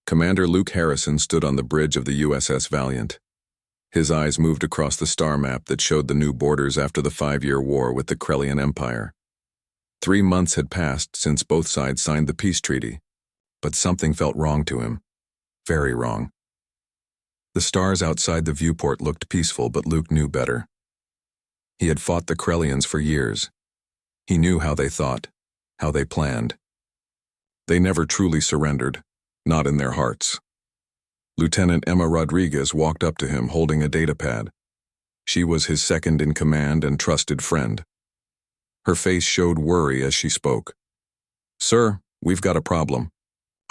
Commander Luke Harrison stood on the bridge of the USS Valiant. His eyes moved across the star map that showed the new borders after the 5-year war with the Krellian Empire. 3 months had passed since both sides signed the peace treaty, but something felt wrong to him. Very wrong. The stars outside the viewport looked peaceful, but Luke knew better. He had fought the Krellians for years. He knew how they thought, how they planned. They never truly surrendered, not in their hearts. Lieutenant Emma Rodriguez walked up to him holding a datapad. She was his second-in-command and trusted friend. Her face showed worry as she spoke. "Sir, we've got a problem.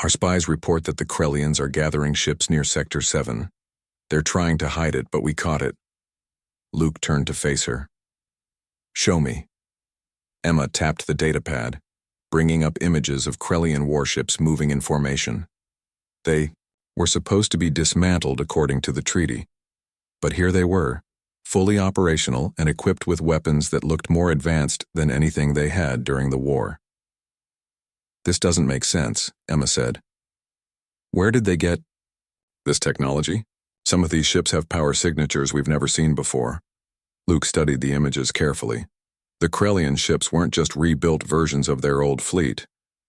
Our spies report that the Krellians are gathering ships near Sector 7. They're trying to hide it, but we caught it." Luke turned to face her. "Show me." Emma tapped the datapad, bringing up images of Krellian warships moving in formation. They were supposed to be dismantled according to the treaty. But here they were, fully operational and equipped with weapons that looked more advanced than anything they had during the war. "This doesn't make sense," Emma said. "Where did they get this technology? Some of these ships have power signatures we've never seen before." Luke studied the images carefully. The Krellian ships weren't just rebuilt versions of their old fleet.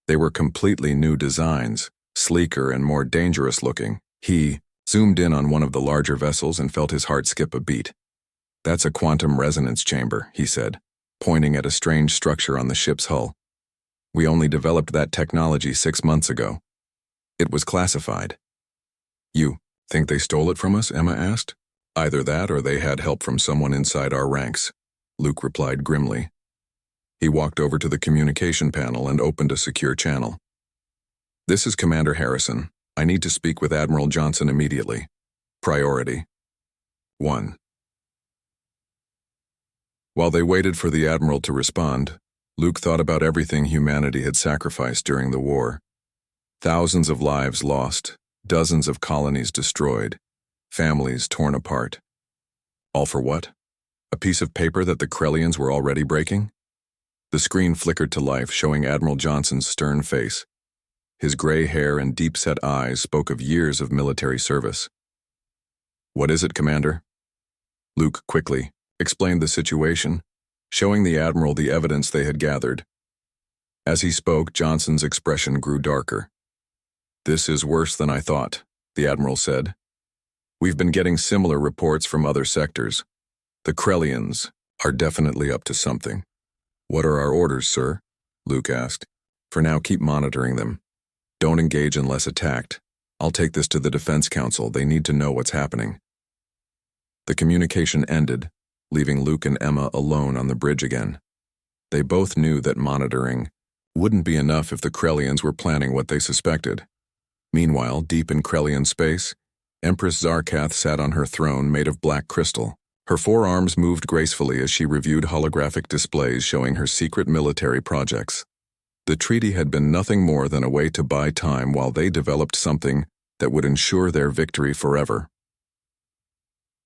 They were completely new designs, sleeker and more dangerous looking. He zoomed in on one of the larger vessels and felt his heart skip a beat. "That's a quantum resonance chamber," he said, pointing at a strange structure on the ship's hull. "We only developed that technology 6 months ago. It was classified." "You think they stole it from us?" Emma asked. "Either that or they had help from someone inside our ranks," Luke replied grimly. He walked over to the communication panel and opened a secure channel. "This is Commander Harrison. I need to speak with Admiral Johnson immediately. Priority 1. While they waited for the Admiral to respond, Luke thought about everything humanity had sacrificed during the war. Thousands of lives lost, dozens of colonies destroyed, families torn apart. All for what? A piece of paper that the Krellians were already breaking? The screen flickered to life, showing Admiral Johnson's stern face. His gray hair and deep-set eyes spoke of years of military service. "What is it, Commander?" Luke quickly explained the situation, showing the Admiral the evidence they had gathered. As he spoke, Johnson's expression grew darker. "This is worse than I thought," the Admiral said. "We've been getting similar reports from other sectors. The Krellians are definitely up to something." "What are our orders, sir?" Luke asked. "For now, keep monitoring them. Don't engage unless attacked. I'll take this to the Defense Council. They need to know what's happening." The communication ended, leaving Luke and Emma alone on the bridge again. They both knew that monitoring wouldn't be enough if the Krellians were planning what they suspected. Meanwhile, deep in Krellian space, Empress Zarkath sat on her throne made of black crystal. Her forearms moved gracefully as she reviewed holographic displays showing her secret military projects. The treaty had been nothing more than a way to buy time while they developed something that would ensure their victory forever.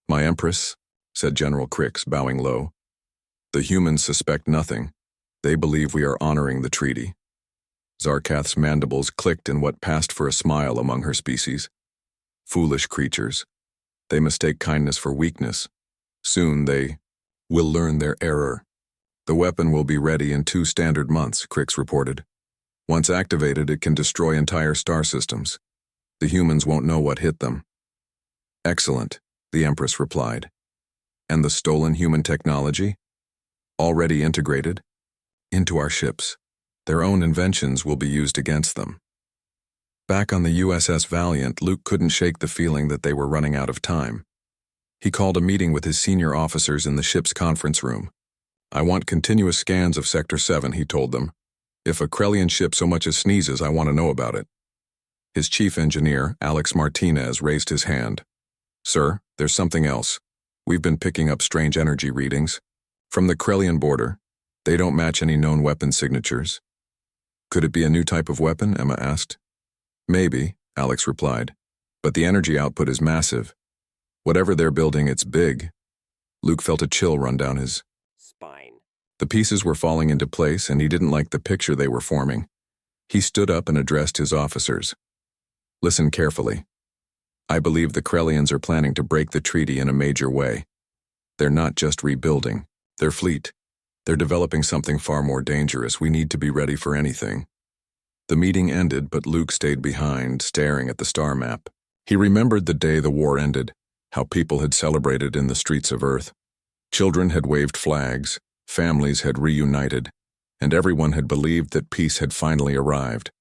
"My Empress," said General Crix, bowing low, "the humans suspect nothing. They believe we are honoring the treaty." Zarkath's mandibles clicked in what passed for a smile among her species. "Foolish creatures. They mistake kindness for weakness. Soon they will learn their error." "The weapon will be ready in 2 standard months," Crix reported. "Once activated, it can destroy entire star systems. The humans won't know what hit them." "Excellent," the Empress replied. "And the stolen human technology? Already integrated into our ships. Their own inventions will be used against them." Back on the USS Valiant, Luke couldn't shake the feeling that they were running out of time. He called a meeting with his senior officers in the ship's conference room. "I want continuous scans of Sector 7, he told them. "If a Krellian ship so much as sneezes, I want to know about it." His chief engineer, Alex Martinez, raised his hand. "Sir, there's something else. We've been picking up strange energy readings. From the Krellian border. They don't match any known weapon signatures." "Could it be a new type of weapon?" Emma asked. "Maybe," Alex replied. "But the energy output is massive. Whatever they're building, it's big." Luke felt a chill run down his spine. The pieces were falling into place, and he didn't like the picture they were forming. He stood up and addressed his officers. Listen carefully. I believe the Krellians are planning to break the treaty in a major way. They're not just rebuilding their fleet. They're developing something far more dangerous. We need to be ready for anything. The meeting ended, but Luke stayed behind, staring at the star map. He remembered the day the war ended, how people had celebrated in the streets of Earth. Children had waved flags, families had reunited, and everyone had believed that peace had finally arrived.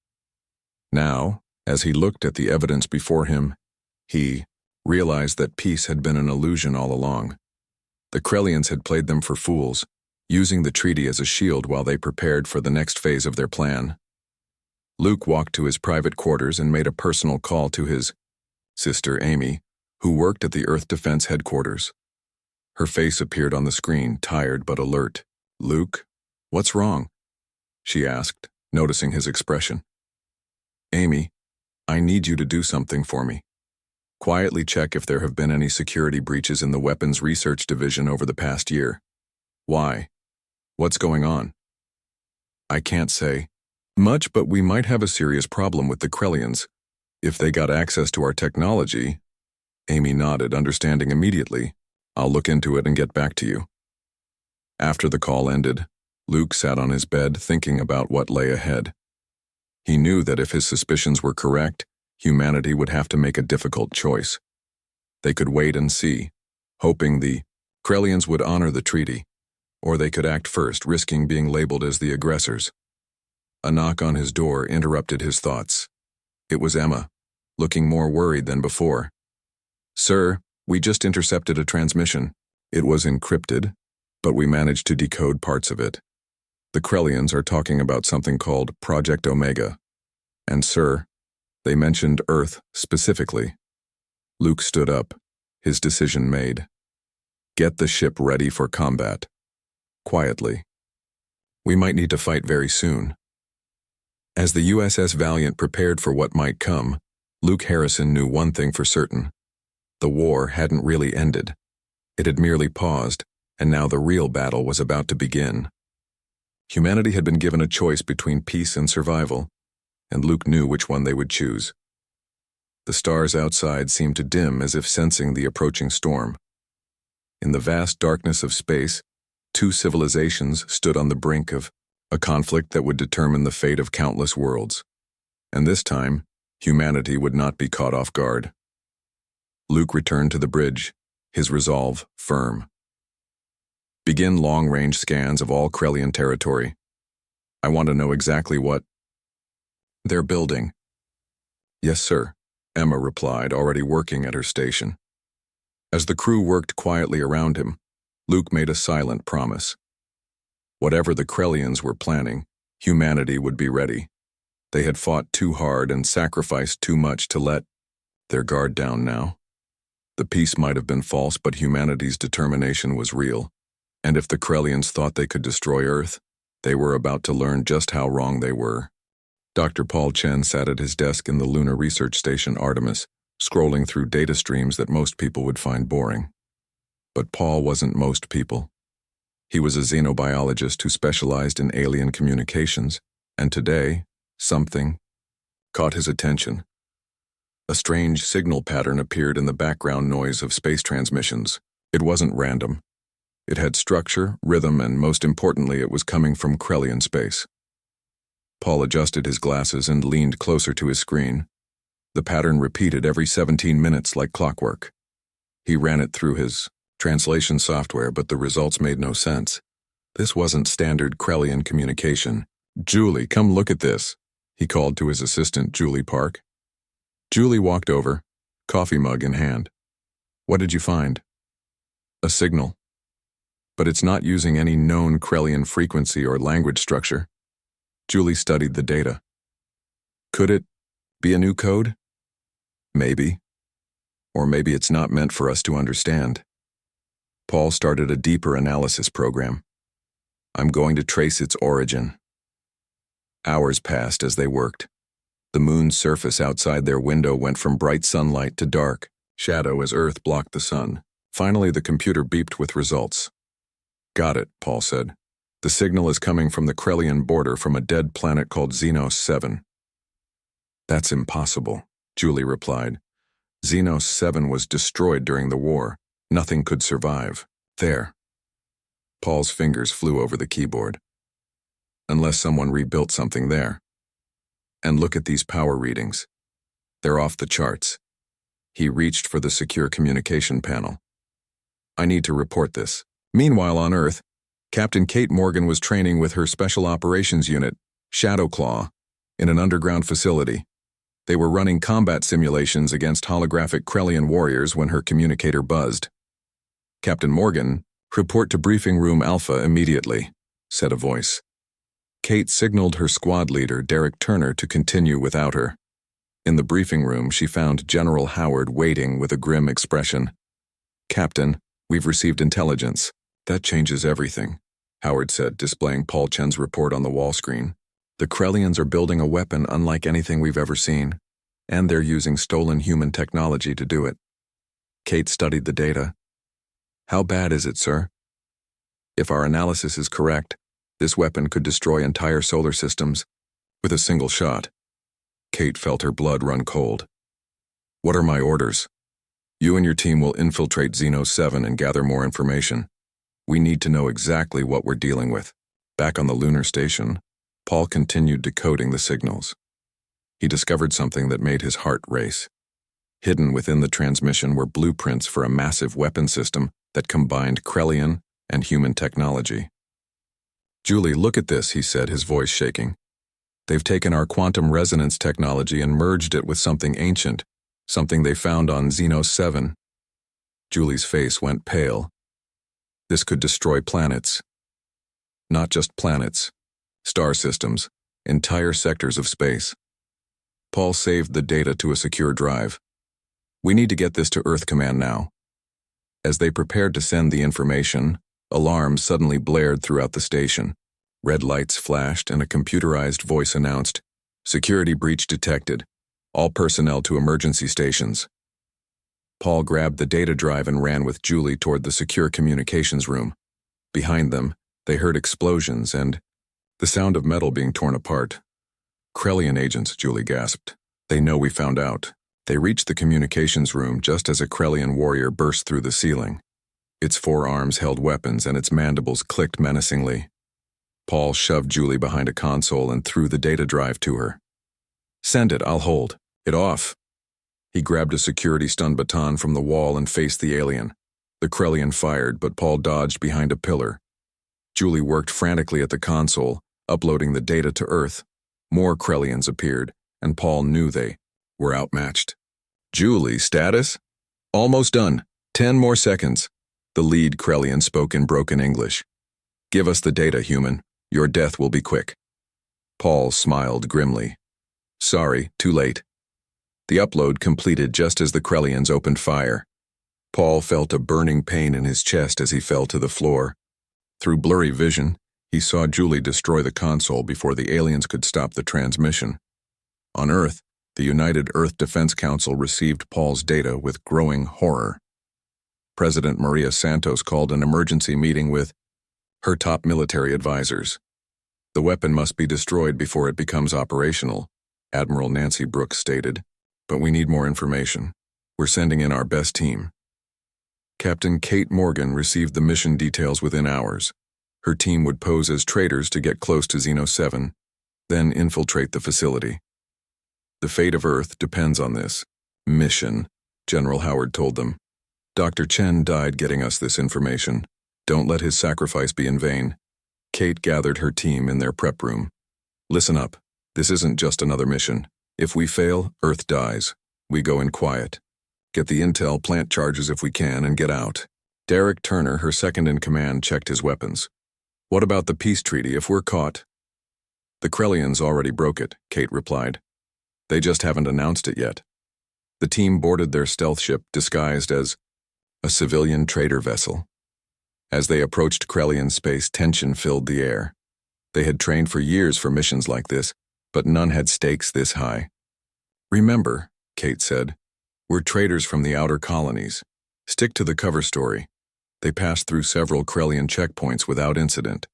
Now, as he looked at the evidence before him, he realized that peace had been an illusion all along. The Krellians had played them for fools, using the treaty as a shield while they prepared for the next phase of their plan. Luke walked to his private quarters and made a personal call to his sister Amy, who worked at the Earth Defense Headquarters. Her face appeared on the screen, tired but alert. "Luke, what's wrong?" she asked, noticing his expression. "Amy, I need you to do something for me. Quietly check if there have been any security breaches in the Weapons Research Division over the past year." "Why? What's going on?" "I can't say much, but we might have a serious problem with the Krellians. If they got access to our technology..." Amy nodded, understanding immediately. "I'll look into it and get back to you." After the call ended, Luke sat on his bed thinking about what lay ahead. He knew that if his suspicions were correct, humanity would have to make a difficult choice. They could wait and see, hoping the Krellians would honor the treaty, or they could act first, risking being labeled as the aggressors. A knock on his door interrupted his thoughts. It was Emma, looking more worried than before. "Sir, we just intercepted a transmission. It was encrypted, but we managed to decode parts of it. The Krellians are talking about something called Project Omega. And sir, they mentioned Earth specifically." Luke stood up, his decision made. "Get the ship ready for combat. Quietly. We might need to fight very soon." As the USS Valiant prepared for what might come, Luke Harrison knew one thing for certain. The war hadn't really ended. It had merely paused, and now the real battle was about to begin. Humanity had been given a choice between peace and survival, and Luke knew which one they would choose. The stars outside seemed to dim as if sensing the approaching storm. In the vast darkness of space, two civilizations stood on the brink of a conflict that would determine the fate of countless worlds. And this time, humanity would not be caught off guard. Luke returned to the bridge, his resolve firm. "Begin long-range scans of all Krellian territory. I want to know exactly what they're building." "Yes, sir," Emma replied, already working at her station. As the crew worked quietly around him, Luke made a silent promise. Whatever the Krellians were planning, humanity would be ready. They had fought too hard and sacrificed too much to let their guard down now. The peace might have been false, but humanity's determination was real. And if the Krellians thought they could destroy Earth, they were about to learn just how wrong they were. Dr. Paul Chen sat at his desk in the lunar research station Artemis, scrolling through data streams that most people would find boring. But Paul wasn't most people. He was a xenobiologist who specialized in alien communications, and today, something caught his attention. A strange signal pattern appeared in the background noise of space transmissions. It wasn't random. It had structure, rhythm, and most importantly, it was coming from Krellian space. Paul adjusted his glasses and leaned closer to his screen. The pattern repeated every 17 minutes like clockwork. He ran it through his translation software, but the results made no sense. This wasn't standard Krellian communication. "Julie, come look at this," he called to his assistant, Julie Park. Julie walked over, coffee mug in hand. "What did you find?" "A signal. But it's not using any known Krellian frequency or language structure." Julie studied the data. "Could it be a new code?" "Maybe. Or maybe it's not meant for us to understand." Paul started a deeper analysis program. "I'm going to trace its origin." Hours passed as they worked. The moon's surface outside their window went from bright sunlight to dark shadow as Earth blocked the sun. Finally, the computer beeped with results. "Got it," Paul said. "The signal is coming from the Krellian border from a dead planet called Xenos 7. "That's impossible." Julie replied. Xenos 7 was destroyed during the war. Nothing could survive. There. Paul's fingers flew over the keyboard. Unless someone rebuilt something there. And look at these power readings. They're off the charts. He reached for the secure communication panel. I need to report this. Meanwhile on Earth, Captain Kate Morgan was training with her Special Operations Unit, Shadowclaw, in an underground facility. They were running combat simulations against holographic Krellian warriors when her communicator buzzed. Captain Morgan, report to Briefing Room Alpha immediately, said a voice. Kate signaled her squad leader, Derek Turner, to continue without her. In the briefing room, she found General Howard waiting with a grim expression. Captain, we've received intelligence. That changes everything, Howard said, displaying Paul Chen's report on the wall screen. The Krellians are building a weapon unlike anything we've ever seen, and they're using stolen human technology to do it. Kate studied the data. How bad is it, sir? If our analysis is correct, this weapon could destroy entire solar systems with a single shot. Kate felt her blood run cold. What are my orders? You and your team will infiltrate Xenos 7 and gather more information. We need to know exactly what we're dealing with. Back on the lunar station, Paul continued decoding the signals. He discovered something that made his heart race. Hidden within the transmission were blueprints for a massive weapon system that combined Krellian and human technology. Julie, look at this, he said, his voice shaking. They've taken our quantum resonance technology and merged it with something ancient, something they found on Xenos 7. Julie's face went pale. This could destroy planets. Not just planets, star systems, entire sectors of space. Paul saved the data to a secure drive. We need to get this to Earth Command now. As they prepared to send the information, alarms suddenly blared throughout the station. Red lights flashed and a computerized voice announced, "Security breach detected. All personnel to emergency stations." Paul grabbed the data drive and ran with Julie toward the secure communications room. Behind them, they heard explosions and the sound of metal being torn apart. Krellian agents, Julie gasped. They know we found out. They reached the communications room just as a Krellian warrior burst through the ceiling. Its forearms held weapons and its mandibles clicked menacingly. Paul shoved Julie behind a console and threw the data drive to her. Send it, I'll hold it off. He grabbed a security stun baton from the wall and faced the alien. The Krellian fired, but Paul dodged behind a pillar. Julie worked frantically at the console, uploading the data to Earth. More Krellians appeared, and Paul knew they were outmatched. Julie, status? Almost done. 10 more seconds. The lead Krellian spoke in broken English. Give us the data, human. Your death will be quick. Paul smiled grimly. Sorry, too late. The upload completed just as the Krellians opened fire. Paul felt a burning pain in his chest as he fell to the floor. Through blurry vision, he saw Julie destroy the console before the aliens could stop the transmission. On Earth, the United Earth Defense Council received Paul's data with growing horror. President Maria Santos called an emergency meeting with her top military advisors. The weapon must be destroyed before it becomes operational, Admiral Nancy Brooks stated. But we need more information. We're sending in our best team. Captain Kate Morgan received the mission details within hours. Her team would pose as traitors to get close to Xenos 7, then infiltrate the facility. The fate of Earth depends on this mission, General Howard told them. Dr. Chen died getting us this information. Don't let his sacrifice be in vain. Kate gathered her team in their prep room. Listen up. This isn't just another mission. If we fail, Earth dies. We go in quiet. Get the intel, plant charges if we can, and get out. Derek Turner, her second-in-command, checked his weapons. What about the peace treaty if we're caught? The Krellians already broke it, Kate replied. They just haven't announced it yet. The team boarded their stealth ship disguised as a civilian trader vessel. As they approached Krellian space, tension filled the air. They had trained for years for missions like this, but none had stakes this high. Remember, Kate said, we're traders from the outer colonies. Stick to the cover story. They passed through several Krellian checkpoints without incident.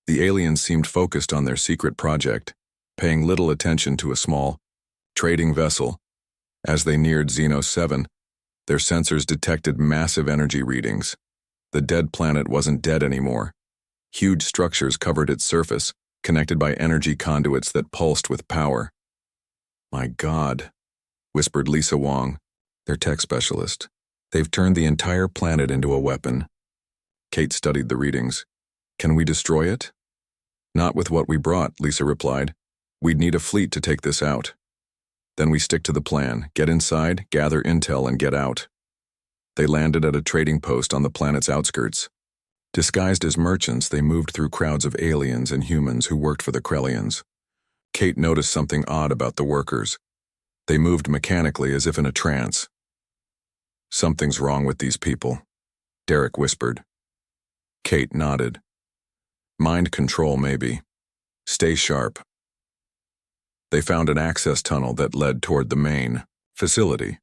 The aliens seemed focused on their secret project, paying little attention to a small trading vessel As they neared Xenos 7, their sensors detected massive energy readings. The dead planet wasn't dead anymore. Huge structures covered its surface, connected by energy conduits that pulsed with power. "My God," whispered Lisa Wong, their tech specialist. "They've turned the entire planet into a weapon." Kate studied the readings. "Can we destroy it?" "Not with what we brought," Lisa replied. "We'd need a fleet to take this out." "Then we stick to the plan. Get inside, gather intel, and get out." They landed at a trading post on the planet's outskirts. Disguised as merchants, they moved through crowds of aliens and humans who worked for the Krellians. Kate noticed something odd about the workers. They moved mechanically as if in a trance. "Something's wrong with these people," Derek whispered. Kate nodded. "Mind control, maybe. Stay sharp." They found an access tunnel that led toward the main facility.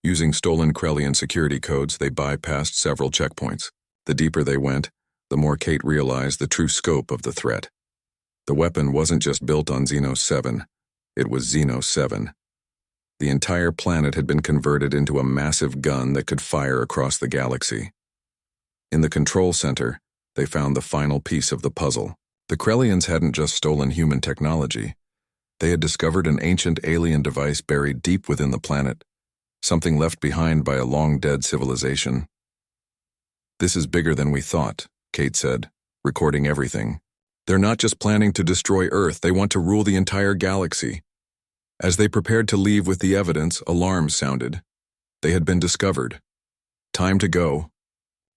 Using stolen Krellian security codes, they bypassed several checkpoints. The deeper they went, the more Kate realized the true scope of the threat. The weapon wasn't just built on Xenos 7, it was Xenos 7. The entire planet had been converted into a massive gun that could fire across the galaxy. In the control center, they found the final piece of the puzzle. The Krellians hadn't just stolen human technology. They had discovered an ancient alien device buried deep within the planet, something left behind by a long-dead civilization. "This is bigger than we thought," Kate said, recording everything. "They're not just planning to destroy Earth, they want to rule the entire galaxy." As they prepared to leave with the evidence, alarms sounded. They had been discovered. "Time to go,"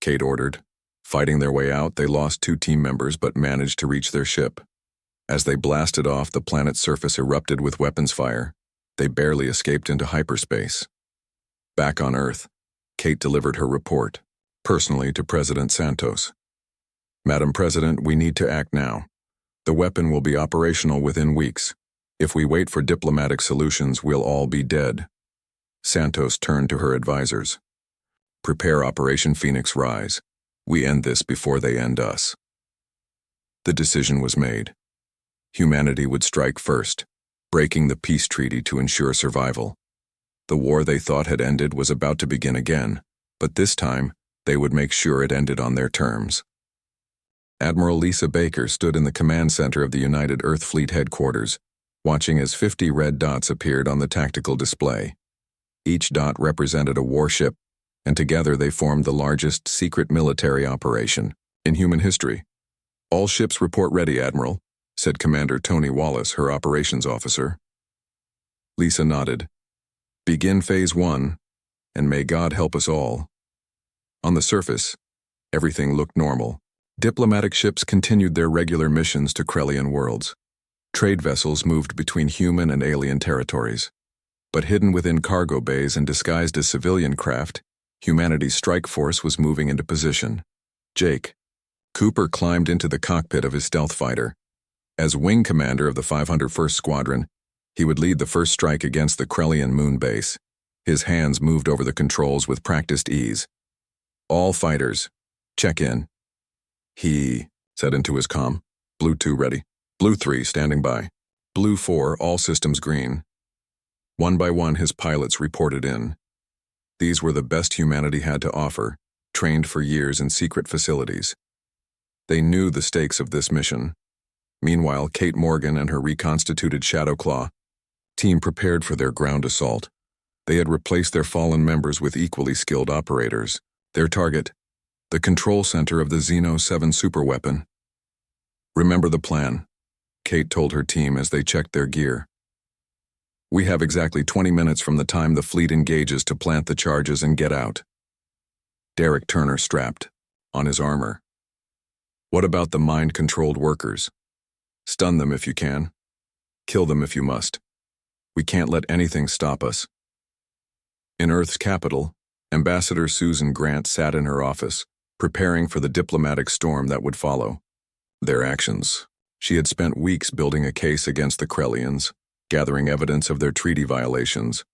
Kate ordered. Fighting their way out, they lost 2 team members but managed to reach their ship. As they blasted off, the planet's surface erupted with weapons fire. They barely escaped into hyperspace. Back on Earth, Kate delivered her report, personally to President Santos. "Madam President, we need to act now. The weapon will be operational within weeks. If we wait for diplomatic solutions, we'll all be dead." Santos turned to her advisors. "Prepare Operation Phoenix Rise. We end this before they end us." The decision was made. Humanity would strike first, breaking the peace treaty to ensure survival. The war they thought had ended was about to begin again, but this time, they would make sure it ended on their terms. Admiral Lisa Baker stood in the command center of the United Earth Fleet headquarters, watching as 50 red dots appeared on the tactical display. Each dot represented a warship, and together they formed the largest secret military operation in human history. "All ships report ready, Admiral," said Commander Tony Wallace, her operations officer. Lisa nodded. "Begin Phase 1, and may God help us all." On the surface, everything looked normal. Diplomatic ships continued their regular missions to Krellian worlds. Trade vessels moved between human and alien territories. But hidden within cargo bays and disguised as civilian craft, humanity's strike force was moving into position. Jake Cooper climbed into the cockpit of his stealth fighter. As wing commander of the 501st Squadron, he would lead the first strike against the Krellian moon base. His hands moved over the controls with practiced ease. "All fighters, check in." He said into his comm. "Blue 2 ready. Blue 3 standing by. Blue 4, all systems green." One by one, his pilots reported in. These were the best humanity had to offer, trained for years in secret facilities. They knew the stakes of this mission. Meanwhile, Kate Morgan and her reconstituted Shadowclaw team prepared for their ground assault. They had replaced their fallen members with equally skilled operators. Their target, the control center of the Xenos 7 superweapon. "Remember the plan," Kate told her team as they checked their gear. "We have exactly 20 minutes from the time the fleet engages to plant the charges and get out." Derek Turner strapped on his armor. "What about the mind-controlled workers? Stun them if you can. Kill them if you must. We can't let anything stop us." In Earth's capital, Ambassador Susan Grant sat in her office, preparing for the diplomatic storm that would follow. Their actions. She had spent weeks building a case against the Krellians, gathering evidence of their treaty violations.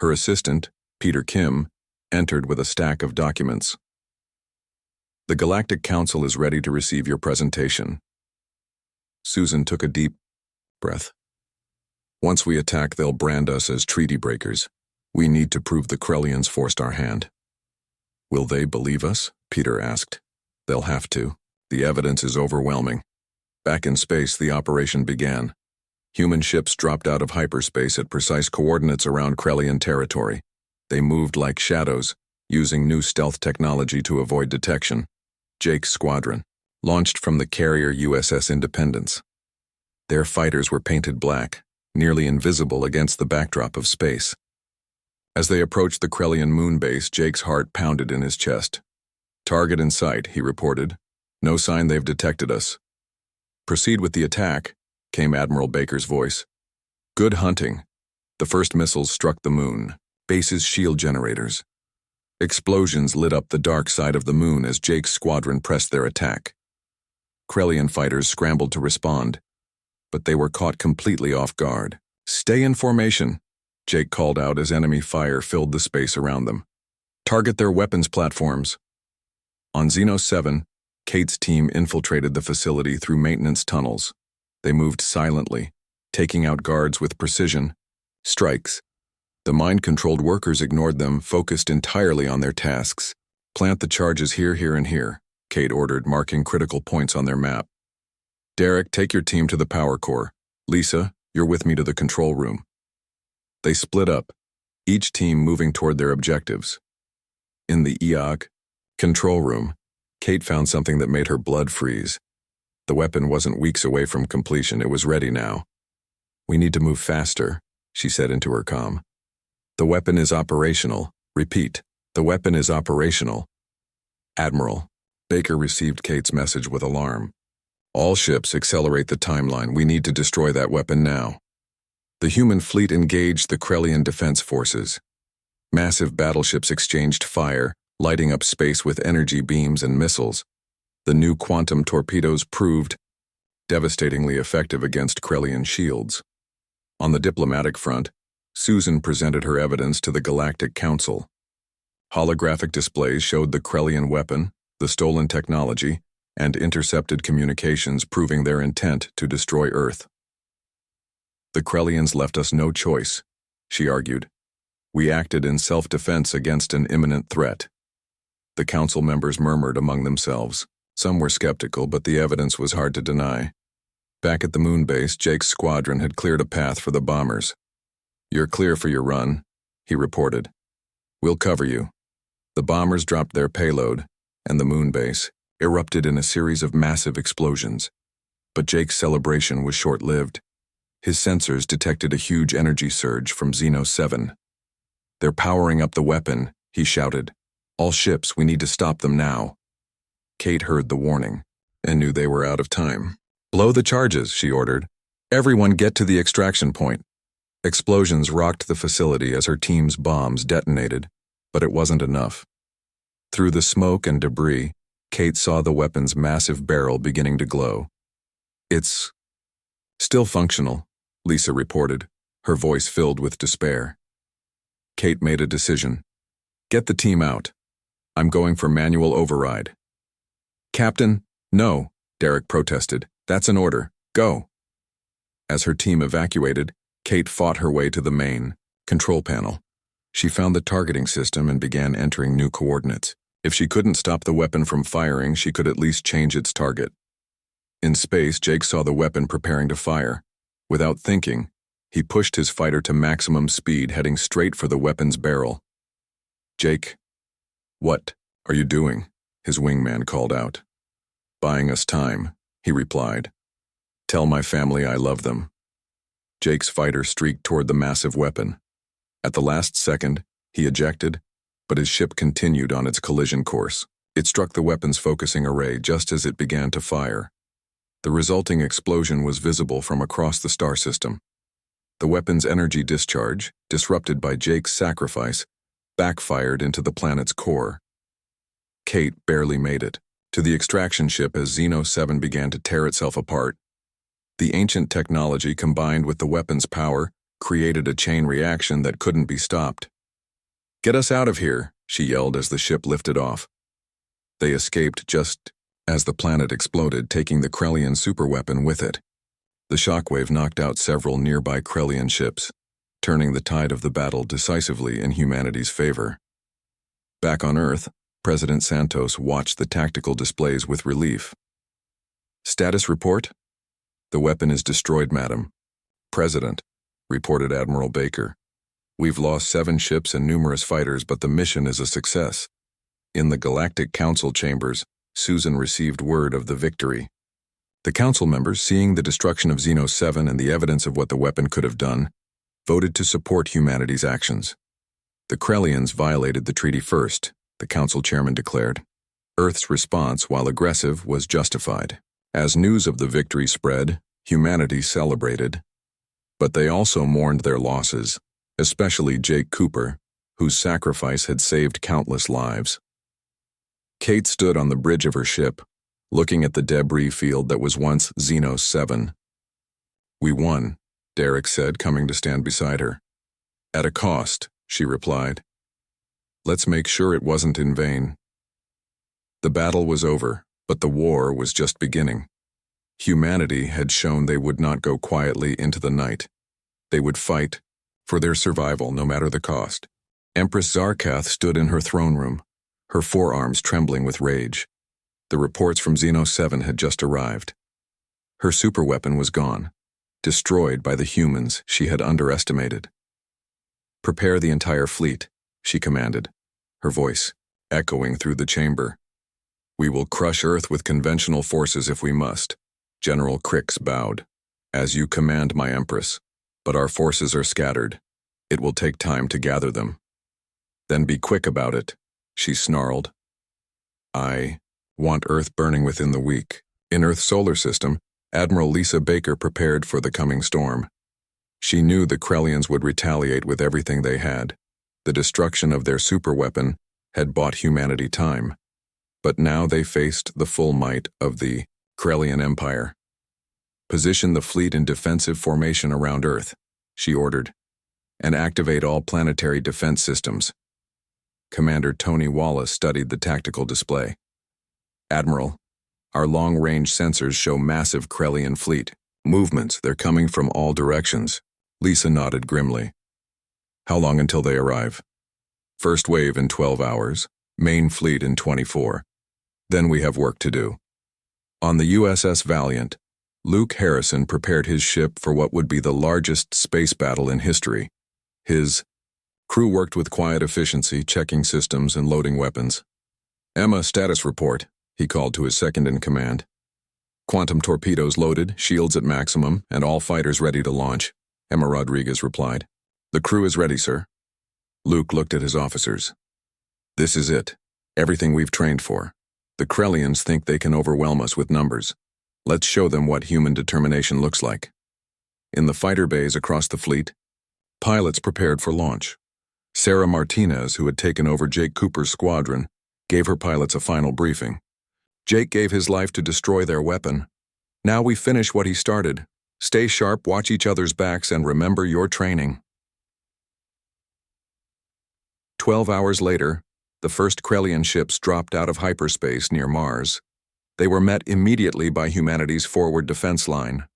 Her assistant, Peter Kim, entered with a stack of documents. "The Galactic Council is ready to receive your presentation." Susan took a deep breath. "Once we attack, they'll brand us as treaty breakers. We need to prove the Krellians forced our hand. Will they believe us? Peter asked. They'll have to. The evidence is overwhelming. Back in space, the operation began. Human ships dropped out of hyperspace at precise coordinates around Krellian territory. They moved like shadows, using new stealth technology to avoid detection. Jake's squadron, launched from the carrier USS Independence. Their fighters were painted black, nearly invisible against the backdrop of space. As they approached the Krellian moon base, Jake's heart pounded in his chest. Target in sight, he reported. No sign they've detected us. Proceed with the attack, came Admiral Baker's voice. Good hunting. The first missiles struck the moon, base's shield generators. Explosions lit up the dark side of the moon as Jake's squadron pressed their attack. Krellian fighters scrambled to respond, but they were caught completely off guard. Stay in formation, Jake called out as enemy fire filled the space around them. Target their weapons platforms. On Xeno 7, Kate's team infiltrated the facility through maintenance tunnels. They moved silently, taking out guards with precision. Strikes. The mind-controlled workers ignored them, focused entirely on their tasks. Plant the charges here, here, and here, Kate ordered, marking critical points on their map. Derek, take your team to the power core. Lisa, you're with me to the control room. They split up, each team moving toward their objectives. In the EOG control room, Kate found something that made her blood freeze. The weapon wasn't weeks away from completion, it was ready now. We need to move faster, she said into her comm. The weapon is operational. Repeat, the weapon is operational. Admiral, Baker received Kate's message with alarm. All ships accelerate the timeline. We need to destroy that weapon now. The human fleet engaged the Krellian defense forces. Massive battleships exchanged fire, lighting up space with energy beams and missiles. The new quantum torpedoes proved devastatingly effective against Krellian shields. On the diplomatic front, Susan presented her evidence to the Galactic Council. Holographic displays showed the Krellian weapon, the stolen technology, and intercepted communications proving their intent to destroy Earth. The Krellians left us no choice, she argued. We acted in self-defense against an imminent threat. The council members murmured among themselves. Some were skeptical, but the evidence was hard to deny. Back at the moon base, Jake's squadron had cleared a path for the bombers. You're clear for your run, he reported. We'll cover you. The bombers dropped their payload, and the moon base erupted in a series of massive explosions. But Jake's celebration was short-lived. His sensors detected a huge energy surge from Xeno 7. They're powering up the weapon, he shouted. All ships, we need to stop them now. Kate heard the warning and knew they were out of time. Blow the charges, she ordered. Everyone get to the extraction point. Explosions rocked the facility as her team's bombs detonated, but it wasn't enough. Through the smoke and debris, Kate saw the weapon's massive barrel beginning to glow. It's still functional, Lisa reported, her voice filled with despair. Kate made a decision. Get the team out. I'm going for manual override. Captain, no, Derek protested. That's an order. Go. As her team evacuated, Kate fought her way to the main control panel. She found the targeting system and began entering new coordinates. If she couldn't stop the weapon from firing, she could at least change its target. In space, Jake saw the weapon preparing to fire. Without thinking, he pushed his fighter to maximum speed, heading straight for the weapon's barrel. Jake, what are you doing? His wingman called out. Buying us time, he replied. Tell my family I love them. Jake's fighter streaked toward the massive weapon. At the last second, he ejected, but his ship continued on its collision course. It struck the weapon's focusing array just as it began to fire. The resulting explosion was visible from across the star system. The weapon's energy discharge, disrupted by Jake's sacrifice, backfired into the planet's core. Kate barely made it to the extraction ship as Xeno 7 began to tear itself apart. The ancient technology combined with the weapon's power created a chain reaction that couldn't be stopped. Get us out of here, she yelled as the ship lifted off. They escaped just as the planet exploded, taking the Krellian superweapon with it. The shockwave knocked out several nearby Krellian ships. turning the tide of the battle decisively in humanity's favor. Back on Earth, President Santos watched the tactical displays with relief. "Status report? The weapon is destroyed, madam." "President," reported Admiral Baker. "We've lost 7 ships and numerous fighters, but the mission is a success." In the Galactic Council chambers, Susan received word of the victory. The council members, seeing the destruction of Xeno 7 and the evidence of what the weapon could have done, voted to support humanity's actions. "The Krellians violated the treaty first," the council chairman declared. "Earth's response, while aggressive, was justified." As news of the victory spread, humanity celebrated. But they also mourned their losses, especially Jake Cooper, whose sacrifice had saved countless lives. Kate stood on the bridge of her ship, looking at the debris field that was once Xeno 7. "We won," Derek said, coming to stand beside her. "At a cost," she replied. "Let's make sure it wasn't in vain." The battle was over, but the war was just beginning. Humanity had shown they would not go quietly into the night. They would fight for their survival, no matter the cost. Empress Zarkath stood in her throne room, her forearms trembling with rage. The reports from Xeno 7 had just arrived. Her superweapon was gone, destroyed by the humans she had underestimated. "Prepare the entire fleet," she commanded, her voice echoing through the chamber. "We will crush Earth with conventional forces if we must." General Crix bowed. "As you command, my Empress, but our forces are scattered. It will take time to gather them." "Then be quick about it," she snarled. "I want Earth burning within the week." In Earth's solar system, Admiral Lisa Baker prepared for the coming storm. She knew the Krellians would retaliate with everything they had. The destruction of their superweapon had bought humanity time, but now they faced the full might of the Krellian Empire. "Position the fleet in defensive formation around Earth," she ordered, "and activate all planetary defense systems." Commander Tony Wallace studied the tactical display. "Admiral, our long-range sensors show massive Krellian fleet movements. They're coming from all directions." Lisa nodded grimly. "How long until they arrive?" "First wave in 12 hours, main fleet in 24. Then we have work to do." On the USS Valiant, Luke Harrison prepared his ship for what would be the largest space battle in history. His crew worked with quiet efficiency, checking systems and loading weapons. "Emma, status report," he called to his second-in-command. "Quantum torpedoes loaded, shields at maximum, and all fighters ready to launch," Emma Rodriguez replied. "The crew is ready, sir." Luke looked at his officers. "This is it. Everything we've trained for. The Krellians think they can overwhelm us with numbers. Let's show them what human determination looks like." In the fighter bays across the fleet, pilots prepared for launch. Sarah Martinez, who had taken over Jake Cooper's squadron, gave her pilots a final briefing. "Jake gave his life to destroy their weapon. Now we finish what he started. Stay sharp, watch each other's backs, and remember your training." 12 hours later, the first Krellian ships dropped out of hyperspace near Mars. They were met immediately by humanity's forward defense line.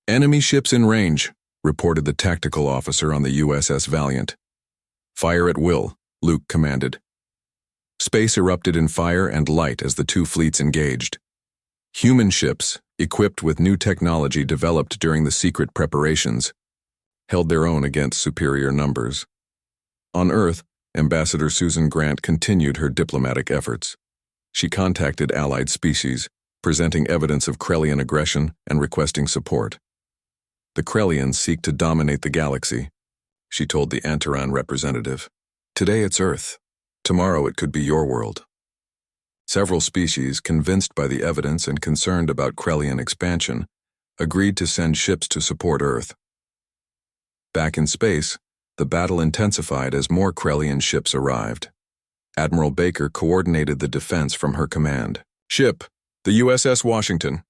"Enemy ships in range," reported the tactical officer on the USS Valiant. "Fire at will," Luke commanded. Space erupted in fire and light as the two fleets engaged. Human ships, equipped with new technology developed during the secret preparations, held their own against superior numbers. On Earth, Ambassador Susan Grant continued her diplomatic efforts. She contacted allied species, presenting evidence of Krellian aggression and requesting support. "The Krellians seek to dominate the galaxy," she told the Antaran representative. "Today it's Earth. Tomorrow it could be your world." Several species, convinced by the evidence and concerned about Krellian expansion, agreed to send ships to support Earth. Back in space, the battle intensified as more Krellian ships arrived. Admiral Baker coordinated the defense from her command. "Ship, the USS Washington.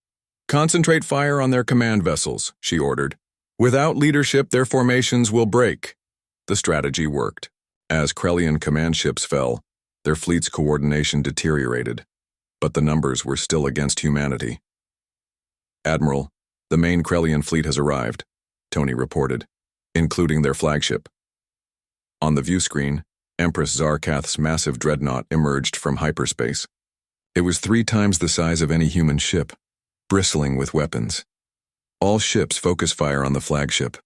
Concentrate fire on their command vessels," she ordered. "Without leadership, their formations will break." The strategy worked. As Krellian command ships fell, their fleet's coordination deteriorated, but the numbers were still against humanity. "Admiral, the main Krellian fleet has arrived," Tony reported. including their flagship. On the view screen, Empress Zarkath's massive dreadnought emerged from hyperspace. It was 3 times the size of any human ship, bristling with weapons. "All ships focus fire on the flagship,"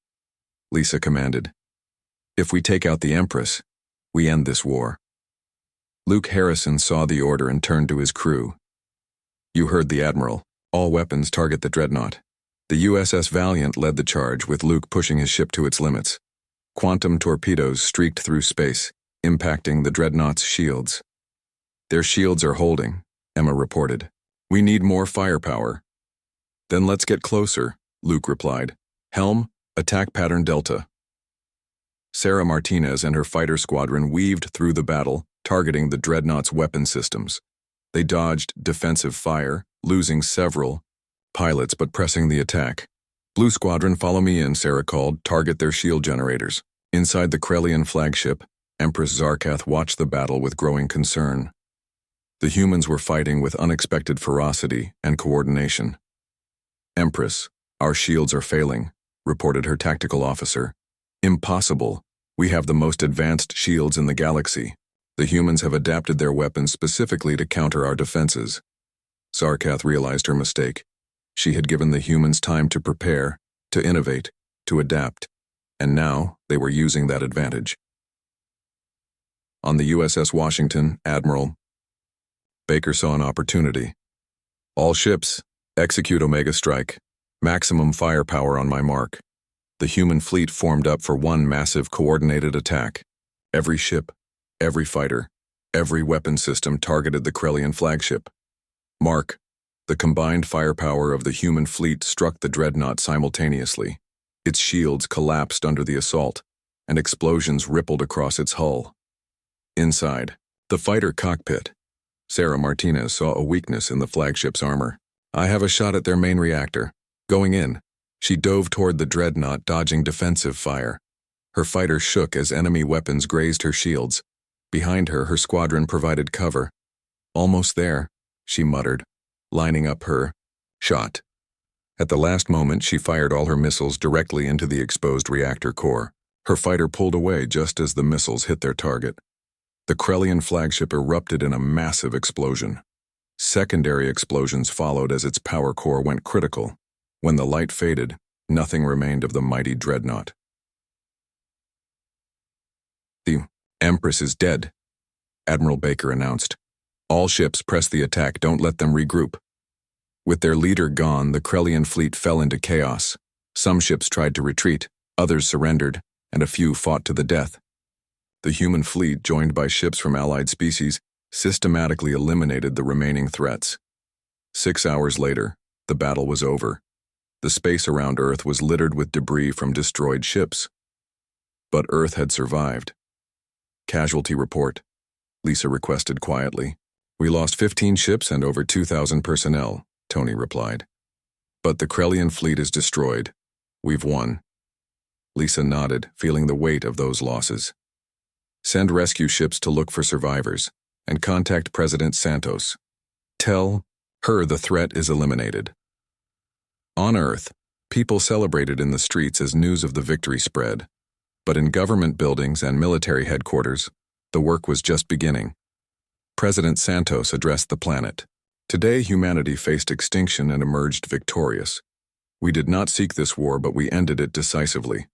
Lisa commanded. "If we take out the Empress, we end this war." Luke Harrison saw the order and turned to his crew. "You heard the Admiral. All weapons target the dreadnought." The USS Valiant led the charge, with Luke pushing his ship to its limits. Quantum torpedoes streaked through space, impacting the dreadnought's shields. "Their shields are holding," Emma reported. "We need more firepower." "Then let's get closer," Luke replied. "Helm, attack pattern Delta." Sarah Martinez and her fighter squadron weaved through the battle, targeting the dreadnought's weapon systems. They dodged defensive fire, losing several pilots but pressing the attack. "Blue Squadron, follow me in," Sarah called. "Target their shield generators." Inside the Krellian flagship, Empress Zarkath watched the battle with growing concern. The humans were fighting with unexpected ferocity and coordination. "Empress, our shields are failing," reported her tactical officer. "Impossible. We have the most advanced shields in the galaxy. The humans have adapted their weapons specifically to counter our defenses." Zarkath realized her mistake. She had given the humans time to prepare, to innovate, to adapt, and now they were using that advantage. On the USS Washington, Admiral Baker saw an opportunity. "All ships, execute Omega Strike. Maximum firepower on my mark." The human fleet formed up for one massive coordinated attack. Every ship, every fighter, every weapon system targeted the Krellian flagship. Mark. The combined firepower of the human fleet struck the dreadnought simultaneously. Its shields collapsed under the assault, and explosions rippled across its hull. Inside, the fighter cockpit, Sarah Martinez saw a weakness in the flagship's armor. "I have a shot at their main reactor. Going in." She dove toward the dreadnought, dodging defensive fire. Her fighter shook as enemy weapons grazed her shields. Behind her, her squadron provided cover. "Almost there," she muttered, lining up her shot. At the last moment, she fired all her missiles directly into the exposed reactor core. Her fighter pulled away just as the missiles hit their target. The Krellian flagship erupted in a massive explosion. Secondary explosions followed as its power core went critical. When the light faded, nothing remained of the mighty dreadnought. "The Empress is dead," Admiral Baker announced. "All ships press the attack, don't let them regroup." With their leader gone, the Krellian fleet fell into chaos. Some ships tried to retreat, others surrendered, and a few fought to the death. The human fleet, joined by ships from allied species, systematically eliminated the remaining threats. 6 hours later, the battle was over. The space around Earth was littered with debris from destroyed ships. But Earth had survived. "Casualty report," Lisa requested quietly. "We lost 15 ships and over 2,000 personnel," Tony replied. "But the Krellian fleet is destroyed. We've won." Lisa nodded, feeling the weight of those losses. "Send rescue ships to look for survivors, and contact President Santos. Tell her the threat is eliminated." On Earth, people celebrated in the streets as news of the victory spread. But in government buildings and military headquarters, the work was just beginning. President Santos addressed the planet. "Today, humanity faced extinction and emerged victorious. We did not seek this war, but we ended it decisively.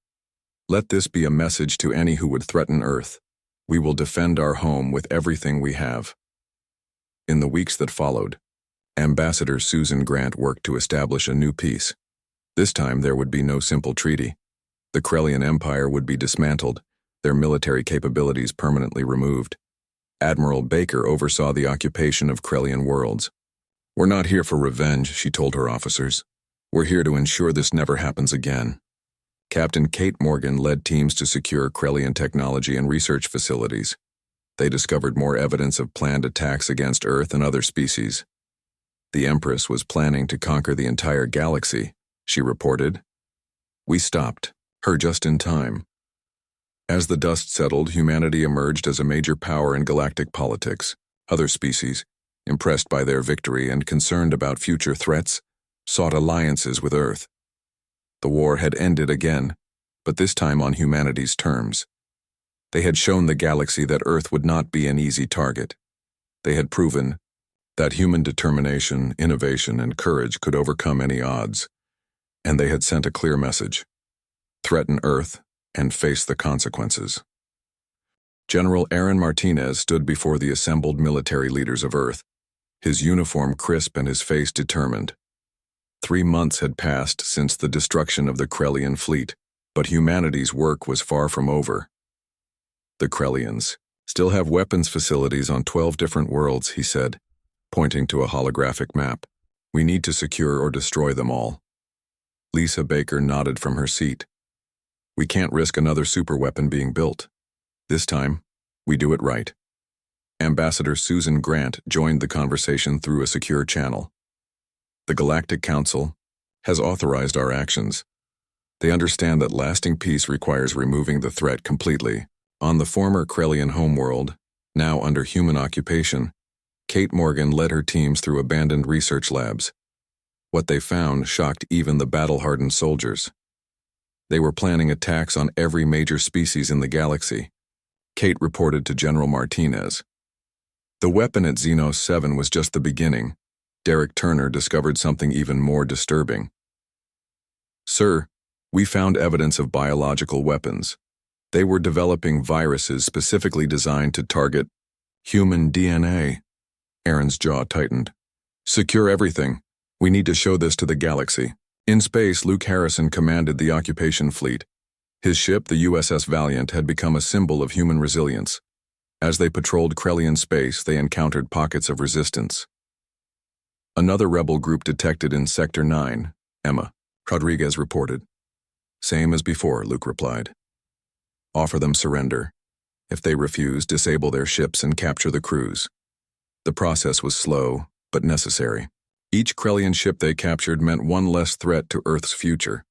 Let this be a message to any who would threaten Earth. We will defend our home with everything we have." In the weeks that followed, Ambassador Susan Grant worked to establish a new peace. This time there would be no simple treaty. The Krellian Empire would be dismantled, their military capabilities permanently removed. Admiral Baker oversaw the occupation of Krellian worlds. "We're not here for revenge," she told her officers. "We're here to ensure this never happens again." Captain Kate Morgan led teams to secure Krellian technology and research facilities. They discovered more evidence of planned attacks against Earth and other species. "The Empress was planning to conquer the entire galaxy," she reported. "We stopped her just in time." As the dust settled, humanity emerged as a major power in galactic politics. Other species, impressed by their victory and concerned about future threats, sought alliances with Earth. The war had ended again, but this time on humanity's terms. They had shown the galaxy that Earth would not be an easy target. They had proven that human determination, innovation, and courage could overcome any odds, and they had sent a clear message: threaten Earth and face the consequences. General Aaron Martinez stood before the assembled military leaders of Earth, his uniform crisp and his face determined. 3 months had passed since the destruction of the Krellian fleet, but humanity's work was far from over. The Krellians still have weapons facilities on 12 different worlds, he said, pointing to a holographic map. We need to secure or destroy them all. Lisa Baker nodded from her seat. We can't risk another superweapon being built. This time, we do it right. Ambassador Susan Grant joined the conversation through a secure channel. The Galactic Council has authorized our actions. They understand that lasting peace requires removing the threat completely. On the former Krellian homeworld, now under human occupation, Kate Morgan led her teams through abandoned research labs. What they found shocked even the battle-hardened soldiers. They were planning attacks on every major species in the galaxy. Kate reported to General Martinez. The weapon at Xenos 7 was just the beginning. Derek Turner discovered something even more disturbing. Sir, we found evidence of biological weapons. They were developing viruses specifically designed to target human DNA. Aaron's jaw tightened. Secure everything. We need to show this to the galaxy. In space, Luke Harrison commanded the occupation fleet. His ship, the USS Valiant, had become a symbol of human resilience. As they patrolled Krellian space, they encountered pockets of resistance. Another rebel group detected in Sector 9, Emma, Rodriguez reported. Same as before, Luke replied. Offer them surrender. If they refuse, disable their ships and capture the crews. The process was slow, but necessary. Each Krellian ship they captured meant one less threat to Earth's future.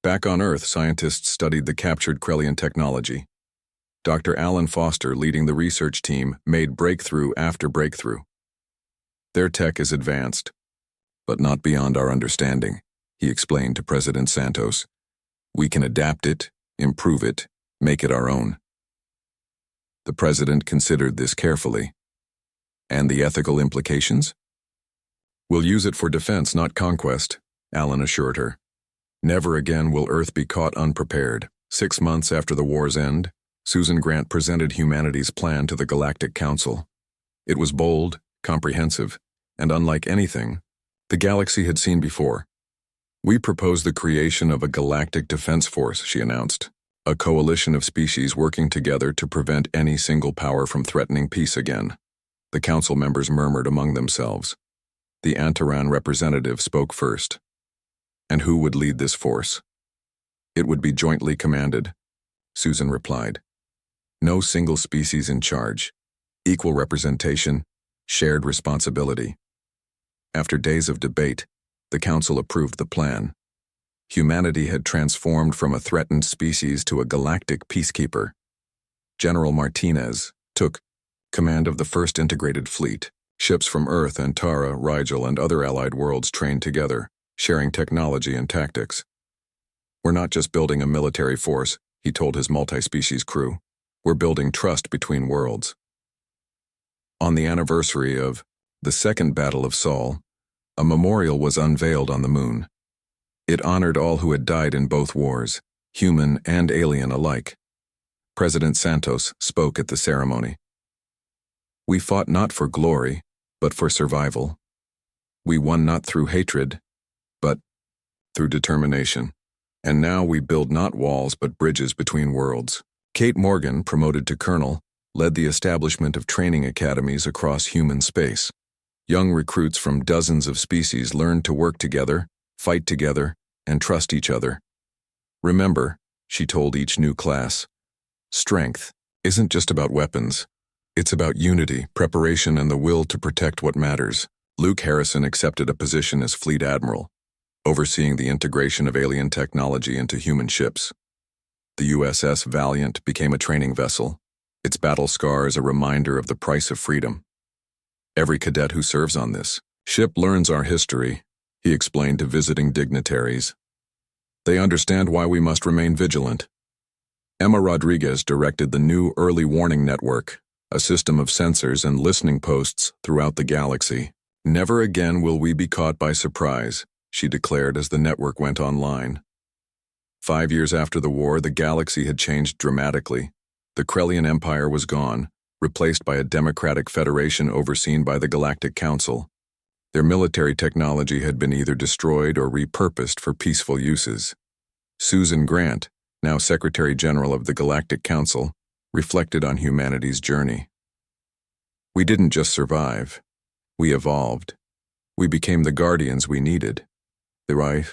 Back on Earth, scientists studied the captured Krellian technology. Dr. Alan Foster, leading the research team, made breakthrough after breakthrough. Their tech is advanced, but not beyond our understanding, he explained to President Santos. We can adapt it, improve it, make it our own. The president considered this carefully. And the ethical implications? We'll use it for defense, not conquest, Alan assured her. Never again will Earth be caught unprepared. 6 months after the war's end, Susan Grant presented humanity's plan to the Galactic Council. It was bold, comprehensive, and unlike anything the galaxy had seen before. We propose the creation of a galactic defense force, she announced, a coalition of species working together to prevent any single power from threatening peace again. The council members murmured among themselves. The Antaran representative spoke first. And who would lead this force? It would be jointly commanded, Susan replied. No single species in charge. Equal representation, shared responsibility. After days of debate, the council approved the plan. Humanity had transformed from a threatened species to a galactic peacekeeper. General Martinez took command of the first integrated fleet. Ships from Earth, Antara, Rigel, and other allied worlds trained together, sharing technology and tactics. We're not just building a military force, he told his multi-species crew. We're building trust between worlds. On the anniversary of the Second Battle of Sol, a memorial was unveiled on the moon. It honored all who had died in both wars, human and alien alike. President Santos spoke at the ceremony. We fought not for glory, but for survival. We won not through hatred, but through determination. And now we build not walls but bridges between worlds. Kate Morgan, promoted to colonel, led the establishment of training academies across human space. Young recruits from dozens of species learned to work together, fight together, and trust each other. Remember, she told each new class, strength isn't just about weapons. It's about unity, preparation, and the will to protect what matters. Luke Harrison accepted a position as Fleet Admiral, overseeing the integration of alien technology into human ships. The USS Valiant became a training vessel, its battle scars a reminder of the price of freedom. Every cadet who serves on this ship learns our history, he explained to visiting dignitaries. They understand why we must remain vigilant. Emma Rodriguez directed the new Early Warning Network, a system of sensors and listening posts throughout the galaxy. Never again will we be caught by surprise, she declared as the network went online. 5 years after the war, the galaxy had changed dramatically. The Krellian Empire was gone, replaced by a democratic federation overseen by the Galactic Council. Their military technology had been either destroyed or repurposed for peaceful uses. Susan Grant, now Secretary General of the Galactic Council, reflected on humanity's journey. We didn't just survive. We evolved. We became the guardians we needed. The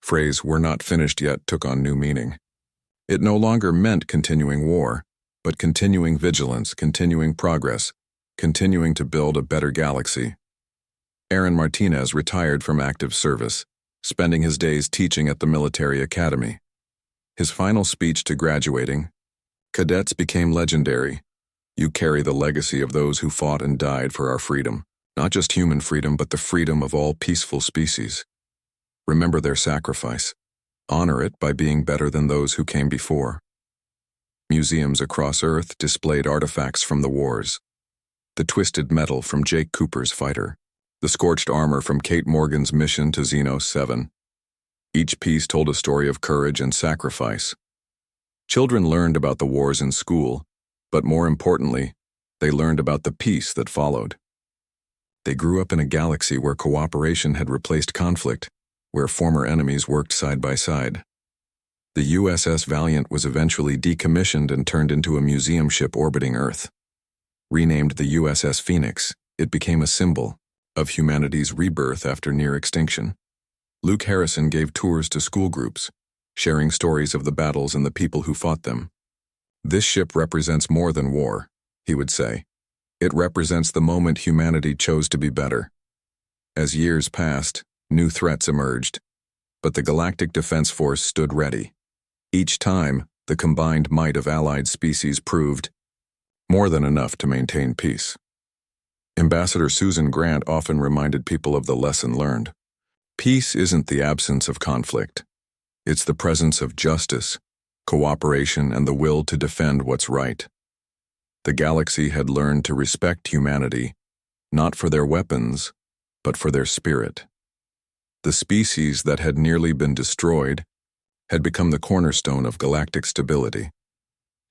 phrase, "we're not finished yet," took on new meaning. It no longer meant continuing war, but continuing vigilance, continuing progress, continuing to build a better galaxy. Aaron Martinez retired from active service, spending his days teaching at the military academy. His final speech to graduating, "Cadets became legendary. You carry the legacy of those who fought and died for our freedom, not just human freedom, but the freedom of all peaceful species. Remember their sacrifice. Honor it by being better than those who came before." Museums across Earth displayed artifacts from the wars. The twisted metal from Jake Cooper's fighter. The scorched armor from Kate Morgan's mission to Xenos 7. Each piece told a story of courage and sacrifice. Children learned about the wars in school, but more importantly, they learned about the peace that followed. They grew up in a galaxy where cooperation had replaced conflict, where former enemies worked side by side. The USS Valiant was eventually decommissioned and turned into a museum ship orbiting Earth. Renamed the USS Phoenix, it became a symbol of humanity's rebirth after near extinction. Luke Harrison gave tours to school groups, sharing stories of the battles and the people who fought them. "This ship represents more than war," he would say. "It represents the moment humanity chose to be better." As years passed, new threats emerged, but the Galactic Defense Force stood ready. Each time, the combined might of allied species proved more than enough to maintain peace. Ambassador Susan Grant often reminded people of the lesson learned. Peace isn't the absence of conflict. It's the presence of justice, cooperation, and the will to defend what's right. The galaxy had learned to respect humanity, not for their weapons, but for their spirit. The species that had nearly been destroyed had become the cornerstone of galactic stability.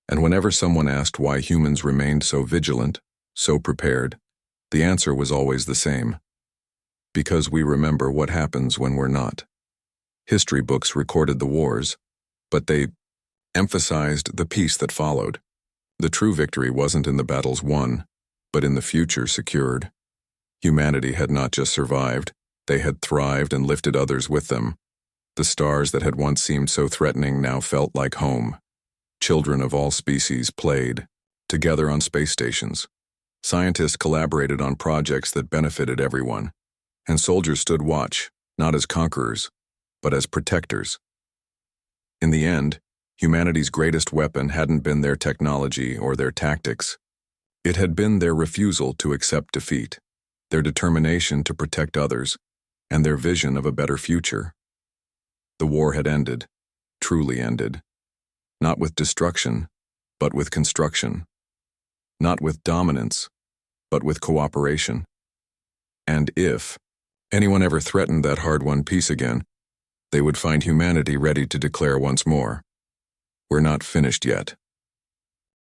And whenever someone asked why humans remained so vigilant, so prepared, the answer was always the same. Because we remember what happens when we're not. History books recorded the wars, but they emphasized the peace that followed. The true victory wasn't in the battles won, but in the future secured. Humanity had not just survived, they had thrived and lifted others with them. The stars that had once seemed so threatening now felt like home. Children of all species played together on space stations. Scientists collaborated on projects that benefited everyone, and soldiers stood watch, not as conquerors, but as protectors. In the end, humanity's greatest weapon hadn't been their technology or their tactics. It had been their refusal to accept defeat, their determination to protect others, and their vision of a better future. The war had ended, truly ended, not with destruction, but with construction. Not with dominance, but with cooperation. And if anyone ever threatened that hard-won peace again, they would find humanity ready to declare once more, "We're not finished yet."